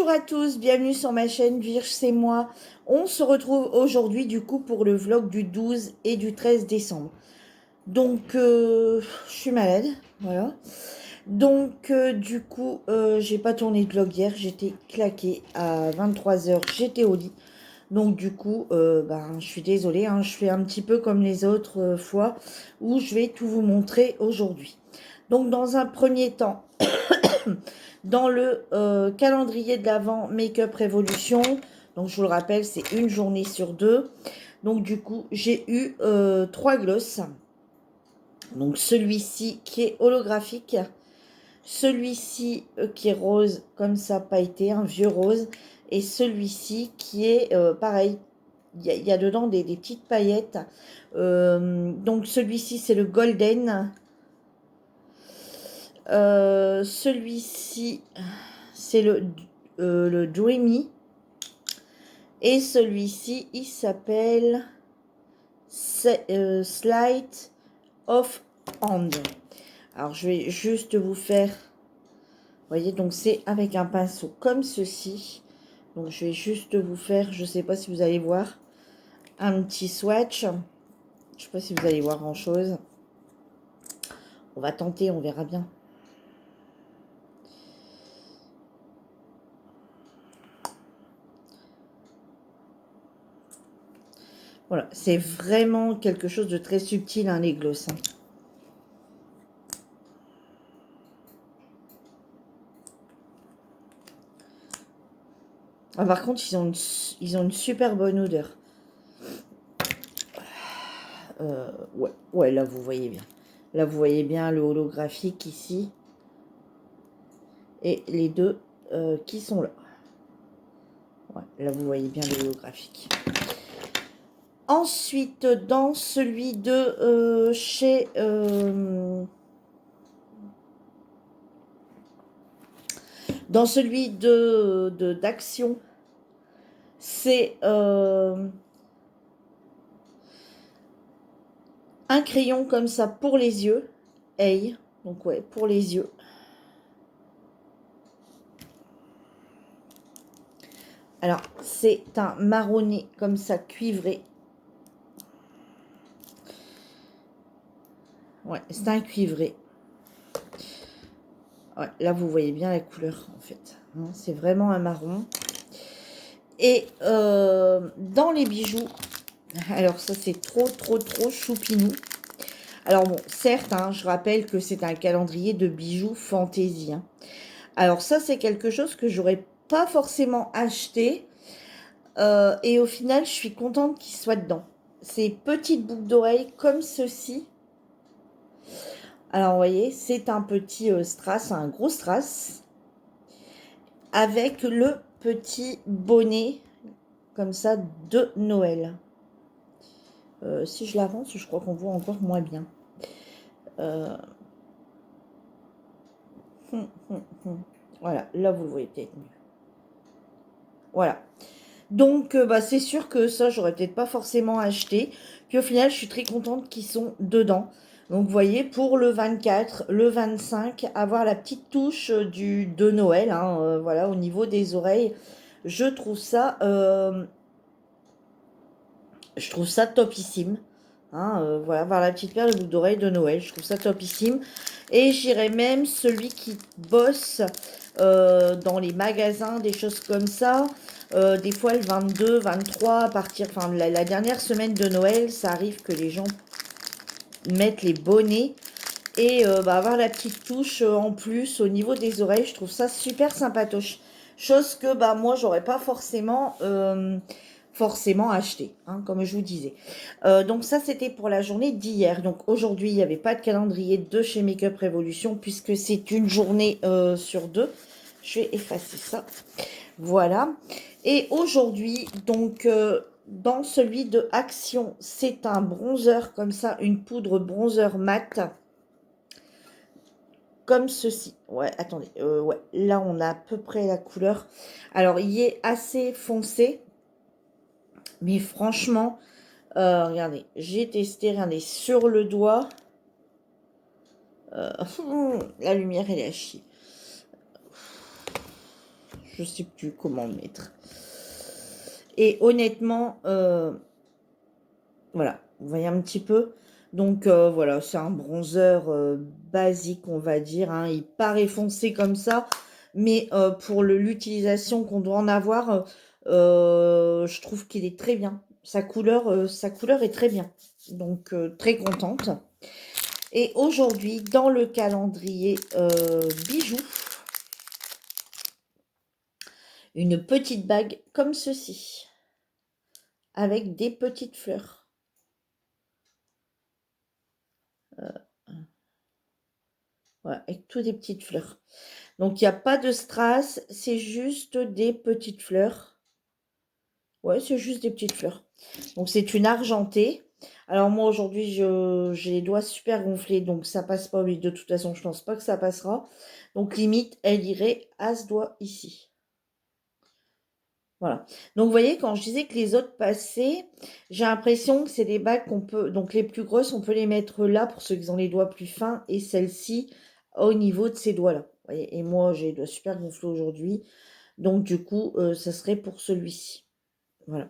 Bonjour à tous, bienvenue sur ma chaîne Virge, c'est moi. On se retrouve aujourd'hui du coup pour le vlog du 12 et du 13 décembre. Donc, je suis malade, voilà. Donc, du coup, j'ai pas tourné de vlog hier, j'étais claquée à 23 h, j'étais au lit. Donc, du coup, je suis désolée, hein, je fais un petit peu comme les autres fois où je vais tout vous montrer aujourd'hui. Donc, dans un premier temps, dans le calendrier de l'Avent Make-up Révolution, donc je vous le rappelle, c'est une journée sur deux. Donc du coup, j'ai eu 3 glosses. Donc celui-ci qui est holographique, celui-ci qui est rose comme ça, pailleté, un vieux rose, et celui-ci qui est pareil. Il y a dedans des petites paillettes. Donc celui-ci c'est le golden. Celui-ci c'est le Dreamy. Et celui-ci, il s'appelle Sleight of Hand. Alors, je vais juste vous faire... Vous voyez, donc c'est avec un pinceau comme ceci. Donc, je vais juste vous faire, je ne sais pas si vous allez voir, un petit swatch. Je ne sais pas si vous allez voir grand-chose. On va tenter, on verra bien. Voilà, c'est vraiment quelque chose de très subtil, hein, les glosses. Ah, par contre, ils ont une super bonne odeur. Ouais, là, vous voyez bien. Là, vous voyez bien le holographique ici. Et les deux qui sont là. Ouais, là, vous voyez bien le holographique. Ensuite, dans celui de chez... dans celui d'Action, c'est un crayon comme ça pour les yeux. Hey, donc ouais, pour les yeux. Alors, c'est un marronné comme ça, cuivré. Ouais, c'est un cuivré. Ouais, là, vous voyez bien la couleur, en fait. Hein, c'est vraiment un marron. Et dans les bijoux, alors ça, c'est trop choupinou. Alors bon, certes, hein, je rappelle que c'est un calendrier de bijoux fantaisie. Hein. Alors ça, c'est quelque chose que j'aurais pas forcément acheté. Et au final, je suis contente qu'il soit dedans. Ces petites boucles d'oreilles comme ceci. Alors, vous voyez, c'est un petit strass, un gros strass. Avec le petit bonnet, comme ça, de Noël. Si je l'avance, je crois qu'on voit encore moins bien. Voilà, là, vous le voyez peut-être mieux. Voilà. Donc, c'est sûr que ça, j'aurais peut-être pas forcément acheté. Puis au final, je suis très contente qu'ils sont dedans. Donc, vous voyez, pour le 24, le 25, avoir la petite touche de Noël, hein, voilà, au niveau des oreilles, je trouve ça topissime. Hein, voilà, avoir la petite paire de boucles d'oreilles de Noël, je trouve ça topissime. Et j'irais même celui qui bosse dans les magasins, des choses comme ça. Des fois le 22, 23, à partir, enfin la dernière semaine de Noël, ça arrive que les gens mettent les bonnets. Et avoir la petite touche en plus au niveau des oreilles, je trouve ça super sympatoche. Chose que moi, j'aurais pas forcément acheté, hein, comme je vous disais. Donc ça, c'était pour la journée d'hier. Donc aujourd'hui, il n'y avait pas de calendrier de chez Make-up Révolution puisque c'est une journée sur deux. Je vais effacer ça. Voilà. Et aujourd'hui, donc, dans celui de Action, c'est un bronzer comme ça, une poudre bronzer mat. Comme ceci. Ouais, attendez. Ouais, là, on a à peu près la couleur. Alors, il est assez foncé. Mais franchement, regardez, j'ai testé, regardez, sur le doigt. La lumière, elle est à chier. Je sais plus comment le mettre. Et honnêtement, voilà, vous voyez un petit peu. Donc voilà, c'est un bronzer basique, on va dire. Hein. Il paraît foncé comme ça, mais pour l'utilisation qu'on doit en avoir, je trouve qu'il est très bien. Sa couleur est très bien. Donc très contente. Et aujourd'hui, dans le calendrier bijoux, une petite bague comme ceci, avec des petites fleurs. Voilà, avec toutes des petites fleurs. Donc, il n'y a pas de strass, c'est juste des petites fleurs. Ouais, c'est juste des petites fleurs. Donc, c'est une argentée. Alors, moi, aujourd'hui, j'ai les doigts super gonflés, donc ça passe pas. Oui, de toute façon, je pense pas que ça passera. Donc, limite, elle irait à ce doigt ici. Voilà. Donc, vous voyez, quand je disais que les autres passaient, j'ai l'impression que c'est des bagues qu'on peut... Donc, les plus grosses, on peut les mettre là pour ceux qui ont les doigts plus fins. Et celle-ci, au niveau de ces doigts-là. Vous voyez, et moi, j'ai les doigts super gonflés aujourd'hui. Donc, du coup, ça serait pour celui-ci. Voilà.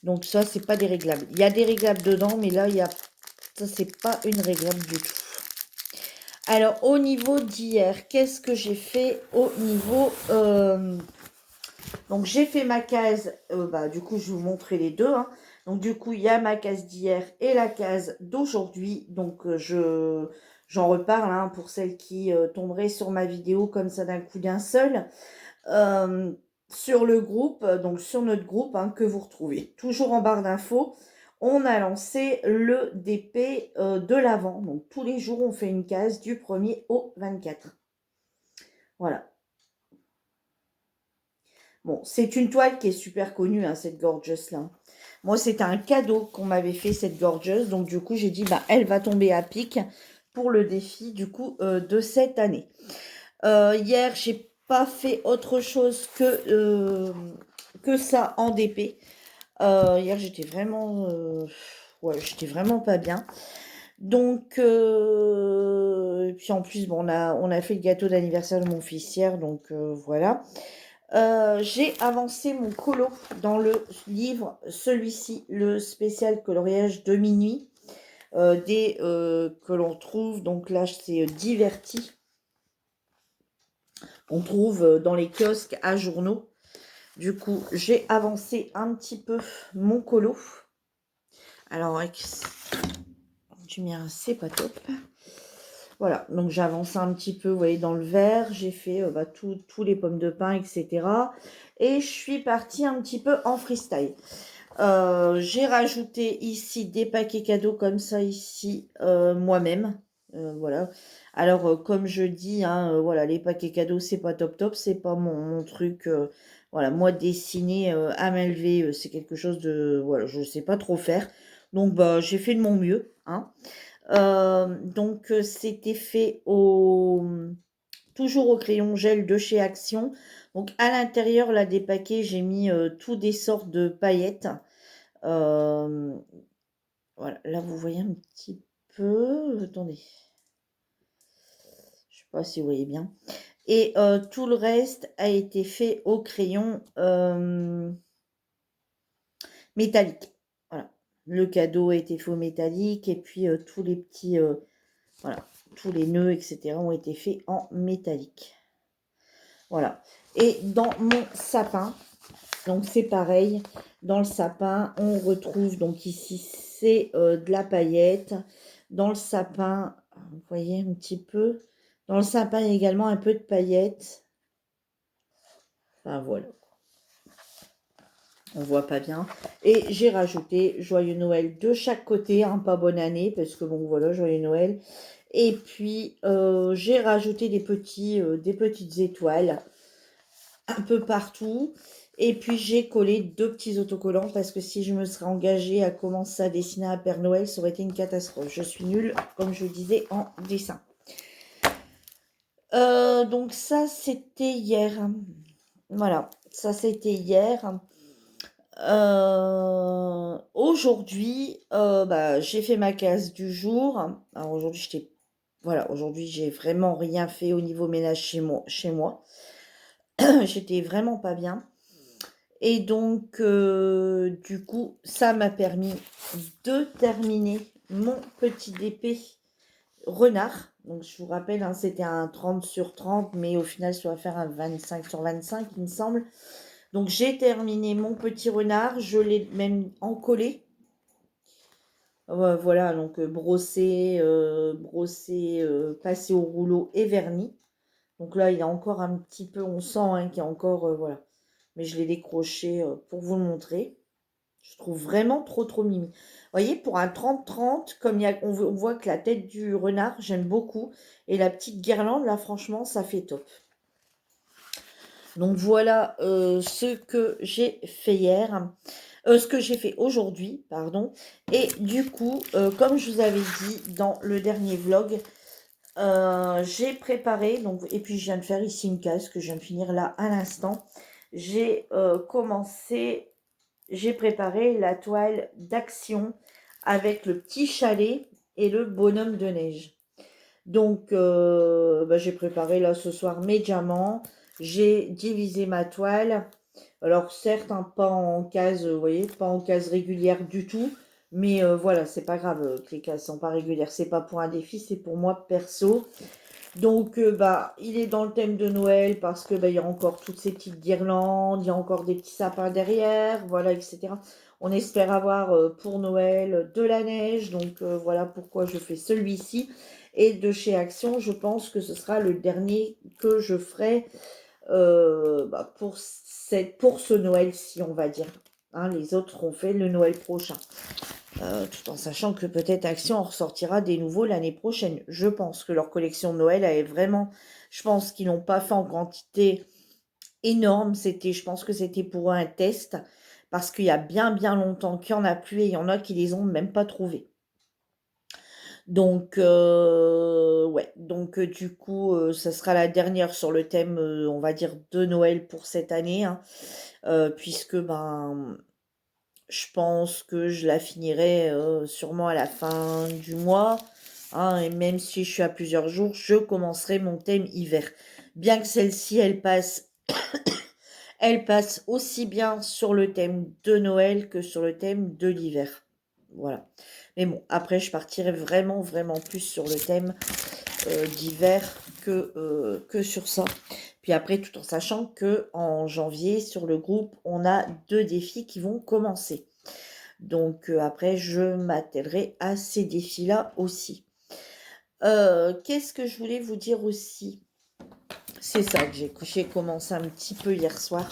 Donc, ça, c'est pas déréglables. Il y a des réglables dedans, mais là, il y a... ça, c'est pas une réglable du tout. Alors, au niveau d'hier, qu'est-ce que j'ai fait au niveau... Donc, j'ai fait ma case, du coup, je vais vous montrer les deux. Hein. Donc, du coup, il y a ma case d'hier et la case d'aujourd'hui. Donc, j'en reparle hein, pour celles qui tomberaient sur ma vidéo comme ça d'un coup d'un seul. Sur le groupe, donc sur notre groupe hein, que vous retrouvez toujours en barre d'infos, on a lancé le DP de l'Avent. Donc, tous les jours, on fait une case du 1er au 24. Voilà. Bon, c'est une toile qui est super connue, hein, cette Gorgeous-là. Moi, c'était un cadeau qu'on m'avait fait, cette Gorgeous. Donc, du coup, j'ai dit, elle va tomber à pic pour le défi, du coup, de cette année. Hier, j'ai pas fait autre chose que ça en DP. Hier, j'étais vraiment... j'étais vraiment pas bien. Donc, et puis en plus, bon, on a fait le gâteau d'anniversaire de mon fils hier, donc voilà. J'ai avancé mon colo dans le livre, celui-ci, le spécial coloriage de minuit, que l'on trouve, donc là c'est Diverti, on trouve dans les kiosques à journaux. Du coup, j'ai avancé un petit peu mon colo. Alors, avec du mien, c'est pas top. Voilà, donc j'ai avancé un petit peu, vous voyez, dans le verre. J'ai fait tous les pommes de pin, etc. Et je suis partie un petit peu en freestyle. J'ai rajouté ici des paquets cadeaux comme ça ici, moi-même. Voilà. Alors, comme je dis, hein, voilà, les paquets cadeaux, c'est pas top top. C'est pas mon truc. Voilà, moi, dessiner à main levée, c'est quelque chose de... Voilà, je sais pas trop faire. Donc, j'ai fait de mon mieux, hein. Donc, c'était fait toujours au crayon gel de chez Action. Donc, à l'intérieur, là, des paquets, j'ai mis tous des sortes de paillettes. Voilà, là, vous voyez un petit peu... Attendez. Je sais pas si vous voyez bien. Et tout le reste a été fait au crayon métallique. Voilà. Le cadeau a été fait au métallique. Et puis, tous les petits... voilà, tous les nœuds, etc. ont été faits en métallique. Voilà. Et dans mon sapin, donc c'est pareil. Dans le sapin, on retrouve donc ici, c'est de la paillette. Dans le sapin, vous voyez un petit peu. Dans le sapin, il y a également un peu de paillettes. Enfin, voilà. On voit pas bien. Et j'ai rajouté Joyeux Noël de chaque côté, hein, pas bonne année, parce que bon, voilà, Joyeux Noël. Et puis, j'ai rajouté des petites étoiles un peu partout. Et puis, j'ai collé deux petits autocollants parce que si je me serais engagée à commencer à dessiner un Père Noël, ça aurait été une catastrophe. Je suis nulle, comme je vous disais, en dessin. Donc, ça, c'était hier. Voilà, ça, c'était hier. Aujourd'hui, j'ai fait ma case du jour. Alors aujourd'hui, aujourd'hui, j'ai vraiment rien fait au niveau ménage chez moi. J'étais vraiment pas bien. Et donc, du coup, ça m'a permis de terminer mon petit DP renard. Donc, je vous rappelle, hein, c'était un 30 sur 30, mais au final, ça va faire un 25 sur 25, il me semble. Donc, j'ai terminé mon petit renard. Je l'ai même encollé. Voilà, donc brossé, passé au rouleau et verni. Donc là, il y a encore un petit peu, on sent hein, qu'il y a encore, voilà. Mais je l'ai décroché pour vous le montrer. Je trouve vraiment trop, trop mimi. Vous voyez, pour un 30-30, comme on voit que la tête du renard, j'aime beaucoup. Et la petite guirlande, là, franchement, ça fait top. Donc voilà ce que j'ai fait hier. Ce que j'ai fait aujourd'hui, pardon. Et du coup, comme je vous avais dit dans le dernier vlog, j'ai préparé, donc, et puis je viens de faire ici une case que je viens de finir là à l'instant. J'ai j'ai préparé la toile d'action avec le petit chalet et le bonhomme de neige. Donc, bah, j'ai préparé là ce soir mes diamants. J'ai divisé ma toile. Alors, certes, hein, pas en case, vous voyez, pas en case régulière du tout. Mais voilà, c'est pas grave que les cases sont pas régulières. C'est pas pour un défi, c'est pour moi perso. Donc, bah, il est dans le thème de Noël parce que bah, il y a encore toutes ces petites guirlandes, il y a encore des petits sapins derrière, voilà, etc. On espère avoir pour Noël de la neige, donc voilà pourquoi je fais celui-ci. Et de chez Action, je pense que ce sera le dernier que je ferai bah, pour ce Noël-ci, on va dire. Hein, les autres seront faits le Noël prochain. Tout en sachant que peut-être Action en ressortira des nouveaux l'année prochaine. Je pense que leur collection de Noël est vraiment... Je pense qu'ils n'ont pas fait en quantité énorme. Je pense que c'était pour un test. Parce qu'il y a bien bien longtemps qu'il n'y en a plus et il y en a qui les ont même pas trouvés. Donc, ouais. Donc, du coup, ça sera la dernière sur le thème, on va dire, de Noël pour cette année. Hein, puisque, ben... Je pense que je la finirai sûrement à la fin du mois. Hein, et même si je suis à plusieurs jours, je commencerai mon thème hiver. Bien que celle-ci, elle passe aussi bien sur le thème de Noël que sur le thème de l'hiver. Voilà. Mais bon, après, je partirai vraiment, vraiment plus sur le thème d'hiver que sur ça. Puis après, tout en sachant que en janvier, sur le groupe, on a 2 défis qui vont commencer. Donc après, je m'attellerai à ces défis-là aussi. Qu'est-ce que je voulais vous dire aussi? C'est ça que j'ai commencé un petit peu hier soir.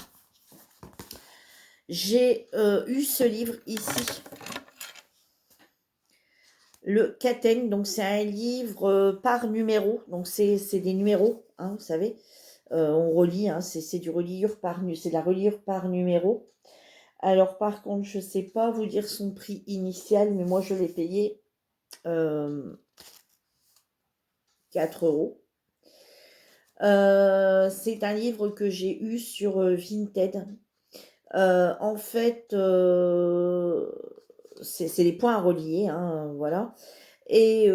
J'ai eu ce livre ici. Le Caten, donc c'est un livre par numéro. Donc c'est des numéros, hein, vous savez. On relit, hein, c'est du reliure c'est de la reliure par numéro. Alors par contre, je ne sais pas vous dire son prix initial, mais moi je l'ai payé 4 euros. C'est un livre que j'ai eu sur Vinted. En fait, c'est les points à relier, hein, voilà. Et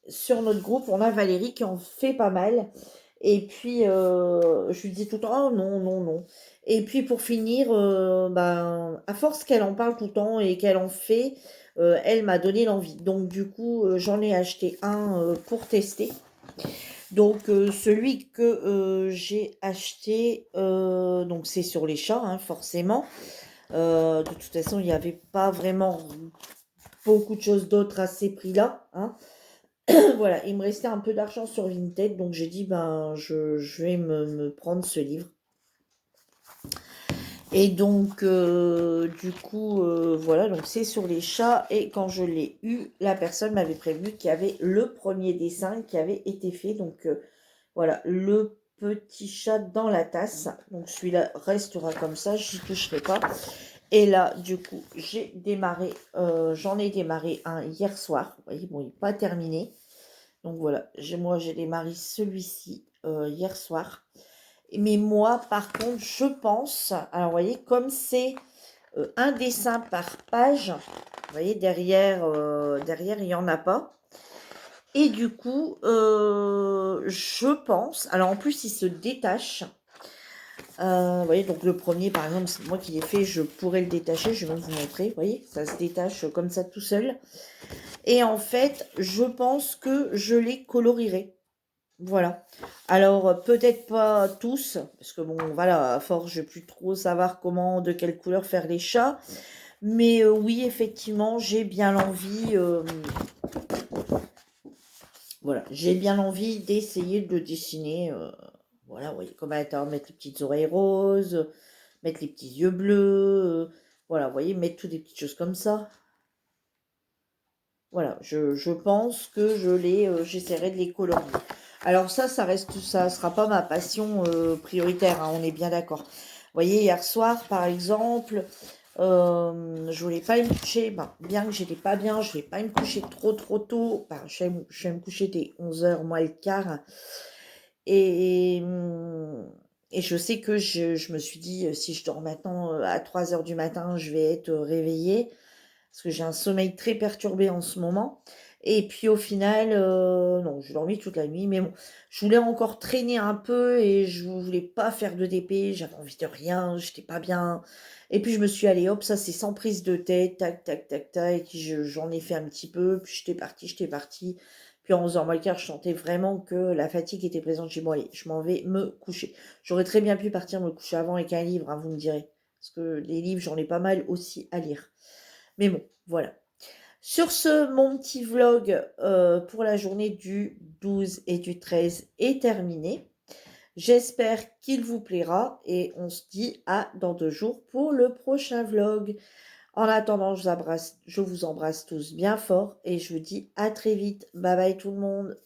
sur notre groupe, on a Valérie qui en fait pas mal. Et puis, je lui dis tout le temps, oh non, non, non. Et puis pour finir, ben, à force qu'elle en parle tout le temps et qu'elle en fait, elle m'a donné l'envie. Donc du coup, j'en ai acheté un pour tester. Donc celui que j'ai acheté, donc c'est sur les chats, hein, forcément. De toute façon, il n'y avait pas vraiment beaucoup de choses d'autres à ces prix-là. Hein. Voilà, il me restait un peu d'argent sur Vinted, donc j'ai dit, ben, je vais me prendre ce livre. Et donc, du coup, voilà, donc c'est sur les chats. Et quand je l'ai eu, la personne m'avait prévenu qu'il y avait le premier dessin qui avait été fait. Donc, voilà, le petit chat dans la tasse. Donc, celui-là restera comme ça, j'y toucherai pas. Et là, du coup, j'en ai démarré un hier soir. Vous voyez, bon, il n'est pas terminé. Donc, voilà, moi, j'ai démarré celui-ci hier soir. Mais moi, par contre, je pense, alors vous voyez, comme c'est un dessin par page, vous voyez, derrière, il n'y en a pas. Et du coup, je pense, alors en plus, il se détache. Vous voyez, donc le premier, par exemple, c'est moi qui l'ai fait, je pourrais le détacher, je vais même vous montrer, vous voyez, ça se détache comme ça tout seul. Et en fait, je pense que je les colorierai. Voilà. Alors, peut-être pas tous, parce que bon, voilà, à force, je vais plus trop savoir comment, de quelle couleur faire les chats. Mais oui, effectivement, j'ai bien l'envie, voilà, j'ai bien envie d'essayer de dessiner, voilà, vous voyez, comme attends, mettre les petites oreilles roses, mettre les petits yeux bleus, voilà, vous voyez, mettre toutes des petites choses comme ça. Voilà, je pense que j'essaierai de les colorier. Alors ça reste, ça sera pas ma passion prioritaire, hein, on est bien d'accord. Vous voyez, hier soir, par exemple, je voulais pas aller me coucher, ben, bien que j'étais pas bien, je vais pas aller me coucher trop tôt. Ben, je vais me coucher dès 11h moins le quart. Et, et je sais que je me suis dit, si je dors maintenant à 3 heures du matin, je vais être réveillée parce que j'ai un sommeil très perturbé en ce moment. Et puis au final, non, j'ai dormi toute la nuit, mais bon, je voulais encore traîner un peu et je voulais pas faire de DP, j'avais envie de rien, j'étais pas bien. Et puis je me suis allée, hop, ça c'est sans prise de tête, tac, tac, tac, tac, et puis j'en ai fait un petit peu, puis j'étais partie. Puis en 11h moins le quart, je sentais vraiment que la fatigue était présente chez moi. Allez, je m'en vais me coucher. J'aurais très bien pu partir me coucher avant avec un livre, hein, vous me direz. Parce que les livres, j'en ai pas mal aussi à lire. Mais bon, voilà. Sur ce, mon petit vlog pour la journée du 12 et du 13 est terminé. J'espère qu'il vous plaira et on se dit à dans 2 jours pour le prochain vlog. En attendant, je vous embrasse tous bien fort et je vous dis à très vite. Bye bye tout le monde.